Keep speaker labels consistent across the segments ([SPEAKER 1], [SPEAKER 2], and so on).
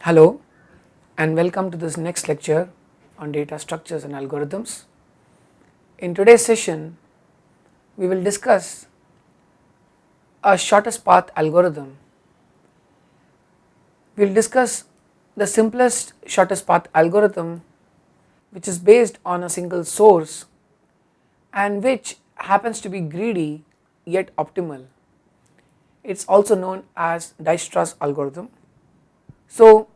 [SPEAKER 1] Hello and welcome to this next lecture on data structures and algorithms. In today's session we will discuss a shortest path algorithm. We will discuss the simplest shortest path algorithm which is based on a single source and which happens to be greedy yet optimal. It is also known as Dijkstras algorithm. So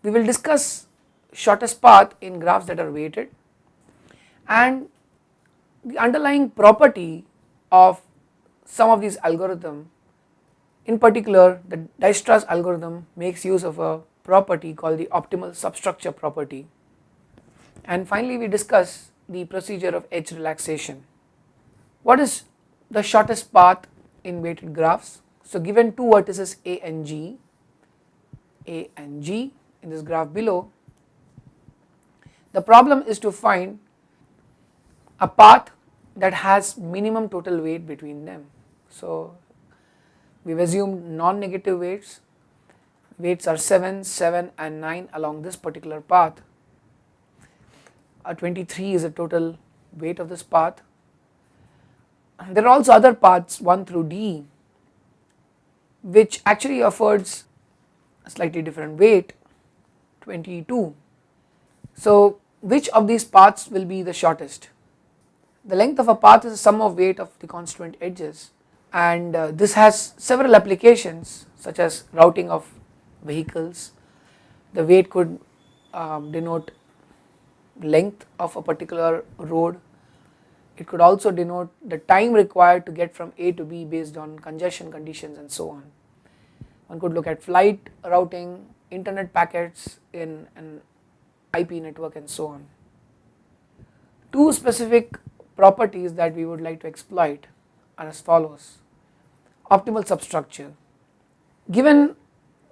[SPEAKER 1] we will discuss shortest path in graphs that are weighted, and the underlying property of some of these algorithms. In particular, the Dijkstras algorithm makes use of a property called the optimal substructure property. And finally we discuss the procedure of edge relaxation. What is the shortest path in weighted graphs? So given two vertices A and G in this graph below, the problem is to find a path that has minimum total weight between them. So we have assumed non-negative weights are 7, 7 and 9 along this particular path. 23 is the total weight of this path. There are also other paths 1 through D which actually affords a slightly different weight, 22. So which of these paths will be the shortest? The length of a path is the sum of weight of the constituent edges, and this has several applications such as routing of vehicles. The weight could denote length of a particular road. It could also denote the time required to get from A to B based on congestion conditions and so on. One could look at flight routing, internet packets in an IP network and so on. Two specific properties that we would like to exploit are as follows. Optimal substructure. Given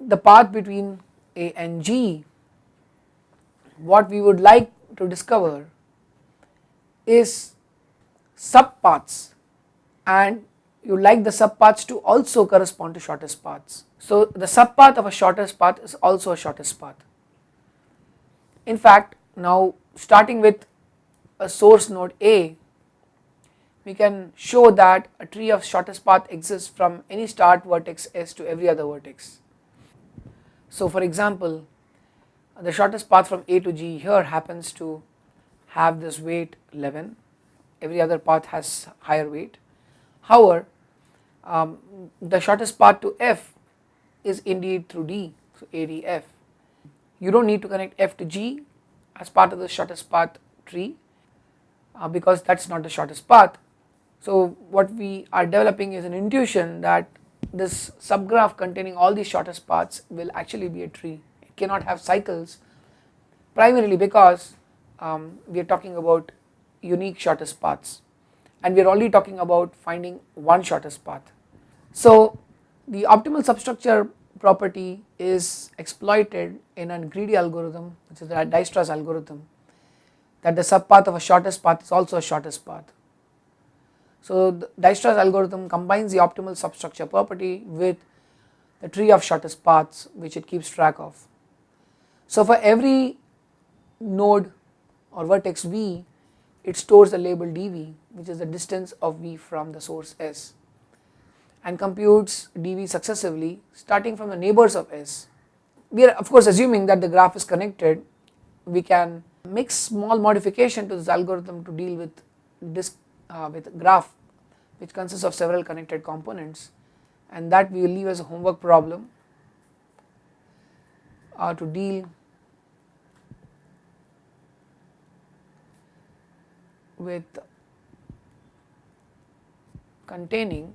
[SPEAKER 1] the path between A and G, what we would like to discover is subpaths, and you would like the subpaths to also correspond to shortest paths. So the subpath of a shortest path is also a shortest path. In fact, now starting with a source node A, we can show that a tree of shortest path exists from any start vertex S to every other vertex. So for example, the shortest path from A to G here happens to have this weight 11, every other path has higher weight. However, the shortest path to F is indeed through D, so ADF. You don't need to connect F to G as part of the shortest path tree because that's not the shortest path. So what we are developing is an intuition that this subgraph containing all these shortest paths will actually be a tree. It cannot have cycles, primarily because we are talking about unique shortest paths, and we are only talking about finding one shortest path. So the optimal substructure property is exploited in a greedy algorithm, which is the Dijkstras algorithm, that the subpath of a shortest path is also a shortest path. So the Dijkstras algorithm combines the optimal substructure property with the tree of shortest paths which it keeps track of. So for every node or vertex V, it stores the label dV, which is the distance of V from the source S, and computes dV successively starting from the neighbors of S. We are of course assuming that the graph is connected. We can make small modification to this algorithm to deal with graph which consists of several connected components, and that we will leave as a homework problem to deal with containing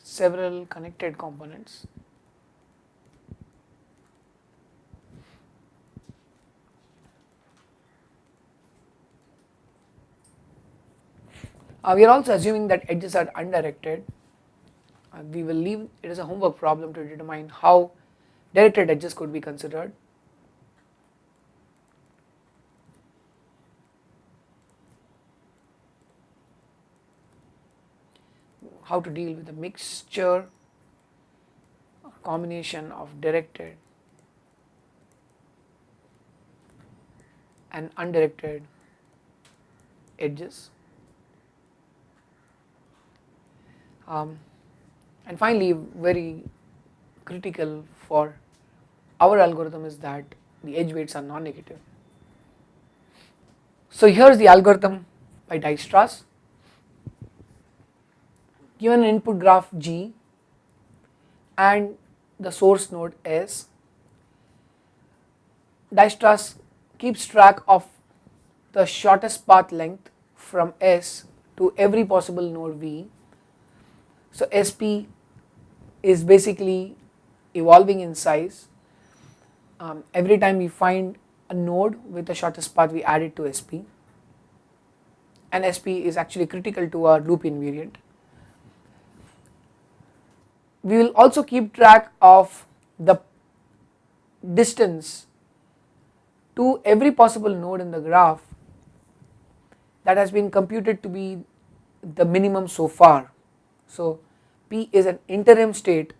[SPEAKER 1] several connected components. We are also assuming that edges are undirected. We will leave it as a homework problem to determine how directed edges could be considered. How to deal with the mixture combination of directed and undirected edges. And finally, very critical for our algorithm is that the edge weights are non-negative. So here is the algorithm by Dijkstras. Given an input graph G and the source node S, Dijkstras keeps track of the shortest path length from S to every possible node V. So SP is basically evolving in size. Every time we find a node with the shortest path, we add it to SP, and SP is actually critical to our loop invariant. We will also keep track of the distance to every possible node in the graph that has been computed to be the minimum so far. So P is an interim state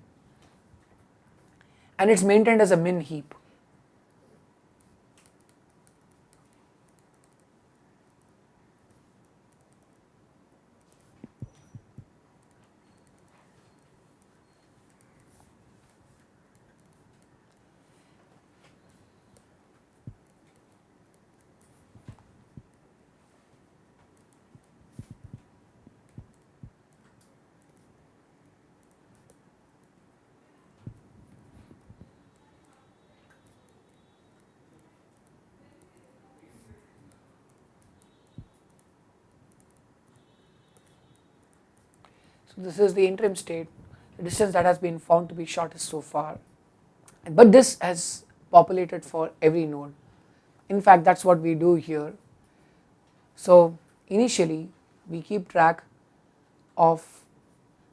[SPEAKER 1] and it's maintained as a min heap. So this is the interim state, the distance that has been found to be shortest so far, but this has populated for every node. In fact, that's what we do here. So initially we keep track of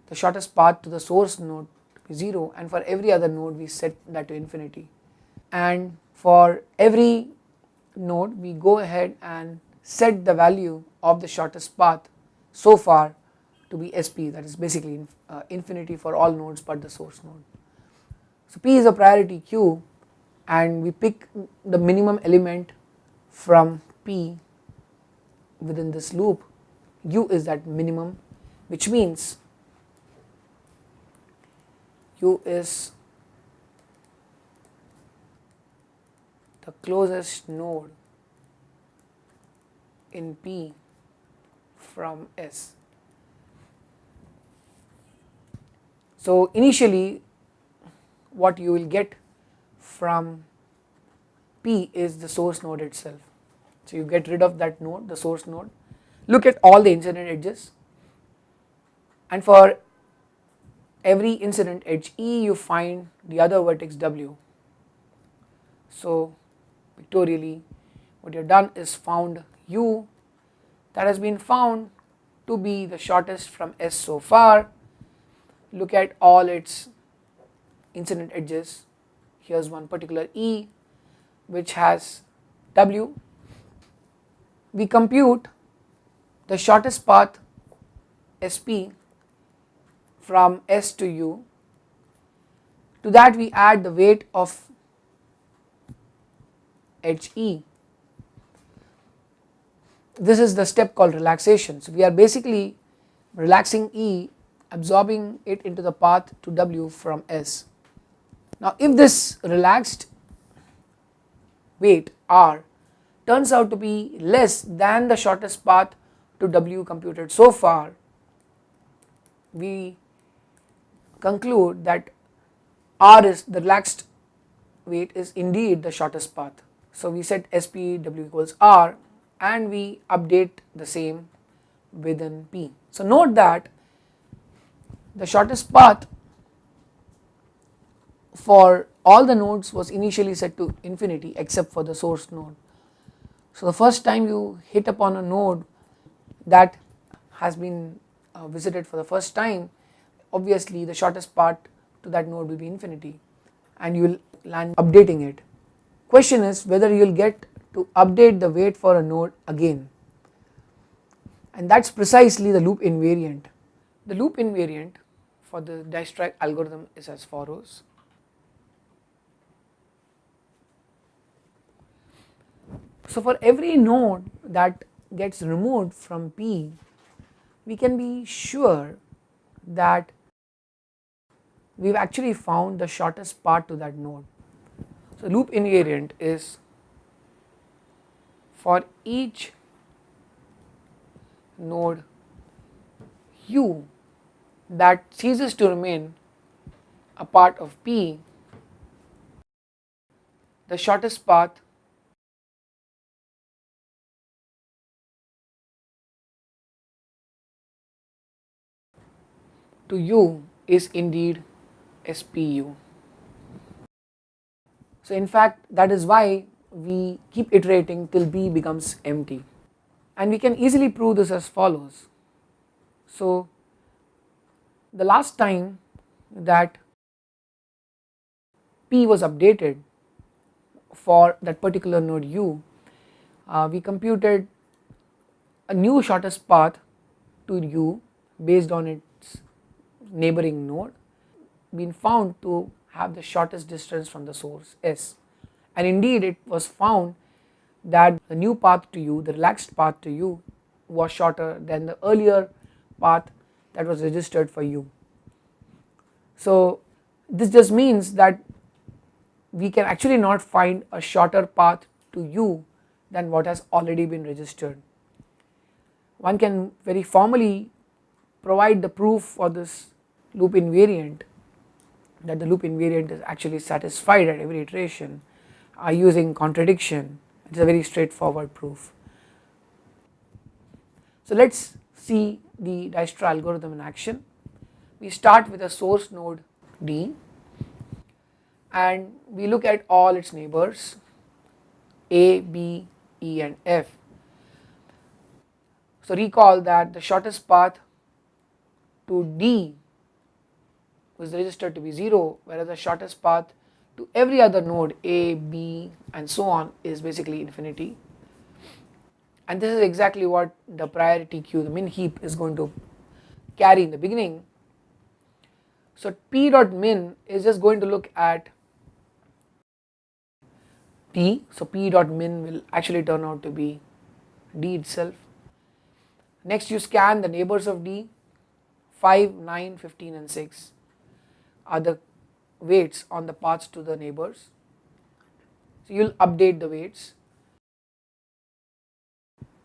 [SPEAKER 1] the shortest path to the source node to be 0, and for every other node we set that to infinity, and for every node we go ahead and set the value of the shortest path so far to be SP, that is basically infinity for all nodes but the source node. So P is a priority queue and we pick the minimum element from P within this loop. U is that minimum, which means U is the closest node in P from S. So initially what you will get from P is the source node itself. So you get rid of that node, the source node, look at all the incident edges, and for every incident edge E you find the other vertex W. So pictorially what you have done is found U that has been found to be the shortest from S so far. Look at all its incident edges. Here's one particular E which has W. We compute the shortest path SP from S to U. To that we add the weight of edge E. This is the step called relaxation. So we are basically relaxing E, absorbing it into the path to W from S. Now if this relaxed weight R turns out to be less than the shortest path to W computed so far, we conclude that R is the relaxed weight is indeed the shortest path. So we set SP W equals R and we update the same within P. So note that the shortest path for all the nodes was initially set to infinity except for the source node. So the first time you hit upon a node that has been visited for the first time, obviously the shortest path to that node will be infinity and you will land updating it. Question is whether you will get to update the weight for a node again, and that's precisely the loop invariant. The loop invariant for the Dijkstras algorithm is as follows. So for every node that gets removed from P, we can be sure that we've actually found the shortest path to that node. So loop invariant is for each node U that ceases to remain a part of P, the shortest path to U is indeed SPU. So in fact that is why we keep iterating till B becomes empty, and we can easily prove this as follows. So the last time that P was updated for that particular node U, we computed a new shortest path to U based on its neighboring node, been found to have the shortest distance from the source S, and indeed it was found that the new path to U, the relaxed path to U, was shorter than the earlier path that was registered for U. So this just means that we can actually not find a shorter path to U than what has already been registered. One can very formally provide the proof for this loop invariant, that the loop invariant is actually satisfied at every iteration using contradiction. It is a very straightforward proof. So let us see the Dijkstra algorithm in action. We start with a source node D and we look at all its neighbors A, B, E and F. So recall that the shortest path to D was registered to be 0, whereas the shortest path to every other node A, B and so on is basically infinity. And this is exactly what the priority queue, the min heap, is going to carry in the beginning. So P dot min is just going to look at D, so P dot min will actually turn out to be D itself. Next you scan the neighbors of D, 5, 9, 15 and 6 are the weights on the paths to the neighbors. So you will update the weights.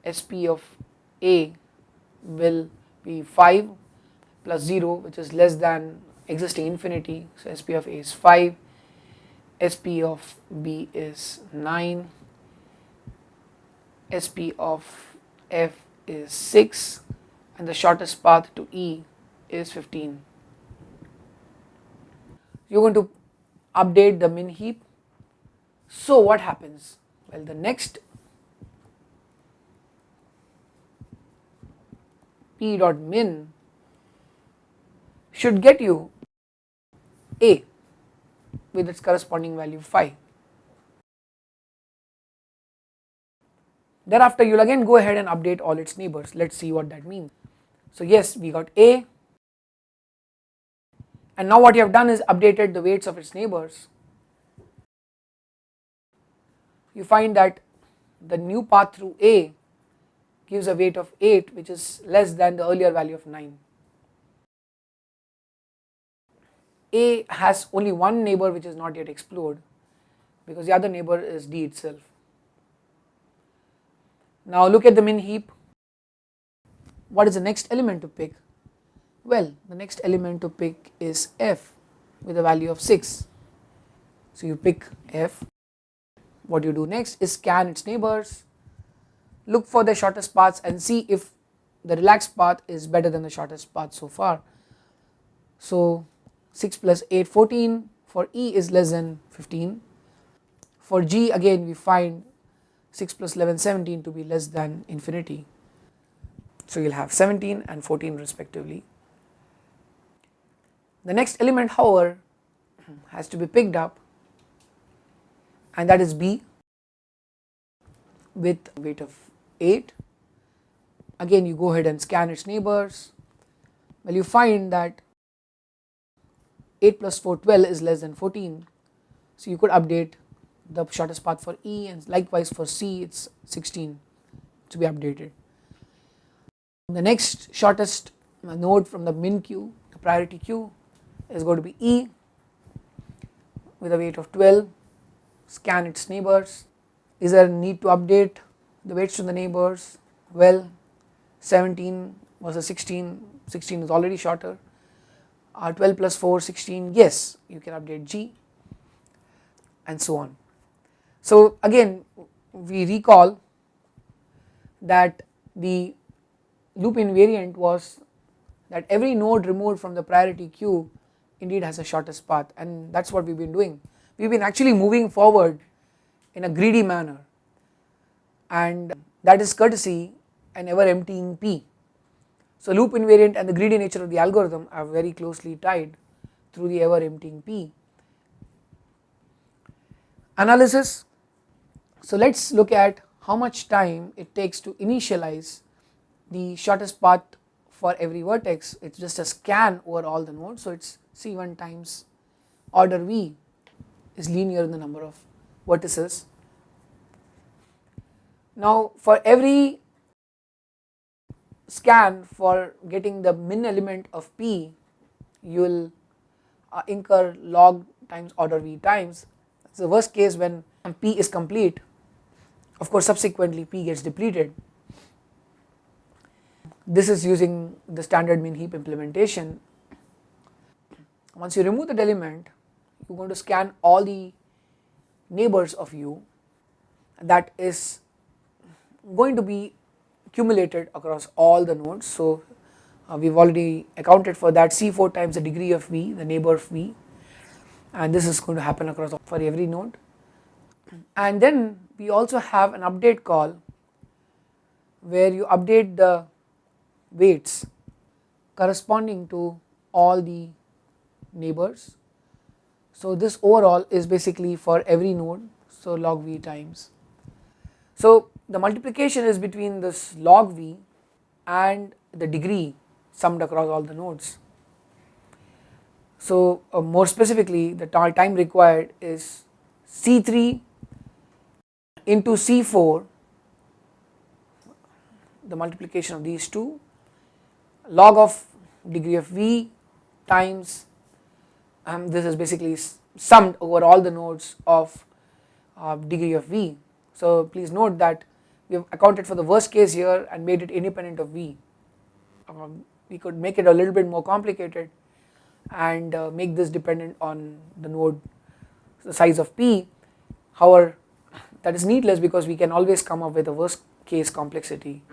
[SPEAKER 1] SP of A will be 5 plus 0, which is less than existing infinity, so SP of A is 5, SP of B is 9, SP of F is 6 and the shortest path to E is 15. You are going to update the min heap. So what happens? Well, the next P dot min should get you A with its corresponding value 5. Thereafter you will again go ahead and update all its neighbors. Let us see what that means. So yes, we got A, and now what you have done is updated the weights of its neighbors. You find that the new path through A gives a weight of 8, which is less than the earlier value of 9. A has only one neighbor which is not yet explored because the other neighbor is D itself. Now look at the min heap. What is the next element to pick? Well, the next element to pick is F with a value of 6. So you pick F. What you do next is scan its neighbors, look for the shortest paths and see if the relaxed path is better than the shortest path so far. So 6 plus 8, 14, for E is less than 15. For G again we find 6 plus 11, 17 to be less than infinity. So you'll have 17 and 14 respectively. The next element however has to be picked up, and that is B with a weight of 8. Again you go ahead and scan its neighbors. Well, you find that 8 plus 4, 12 is less than 14. So you could update the shortest path for E, and likewise for C it's 16 to be updated. The next shortest node from the min queue, the priority queue, is going to be E with a weight of 12. Scan its neighbors. Is there a need to update the weights to the neighbors? Well, 17 versus 16, 16 is already shorter. 12 plus 4, 16, yes, you can update G, and so on. So again, we recall that the loop invariant was that every node removed from the priority queue indeed has the shortest path, and that's what we've been doing. We've been actually moving forward in a greedy manner, and that is courtesy an ever emptying P. So loop invariant and the greedy nature of the algorithm are very closely tied through the ever emptying P. Analysis. So let's look at how much time it takes to initialize the shortest path for every vertex. It's just a scan over all the nodes, so it's C1 times order V is linear in the number of vertices. Now for every scan for getting the min element of P, you will incur log times order V times. It's the worst case when P is complete. Of course subsequently P gets depleted. This is using the standard min heap implementation. Once you remove that element, you're going to scan all the neighbors of U, that is going to be accumulated across all the nodes. So we've already accounted for that, C4 times the degree of V, the neighbor of V, and this is going to happen across for every node. And then we also have an update call where you update the weights corresponding to all the neighbors. So this overall is basically for every node, so log V times. So the multiplication is between this log V and the degree summed across all the nodes. So more specifically, the time required is C3 into C4, the multiplication of these two, log of degree of V times, this is basically summed over all the nodes of degree of V. So please note that we have accounted for the worst case here and made it independent of V. We could make it a little bit more complicated and make this dependent on the node, the size of P. However, that is needless because we can always come up with a worst case complexity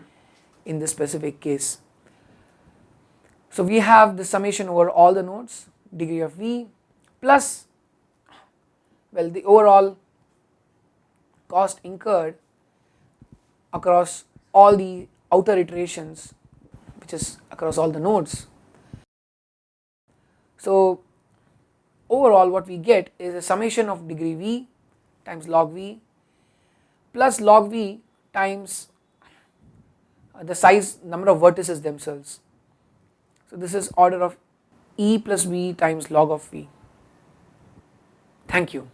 [SPEAKER 1] in this specific case. So we have the summation over all the nodes, degree of V, plus, well, the overall cost incurred across all the outer iterations, which is across all the nodes. So overall what we get is a summation of degree V times log V plus log V times the size number of vertices themselves. So this is order of E plus V times log of V. Thank you.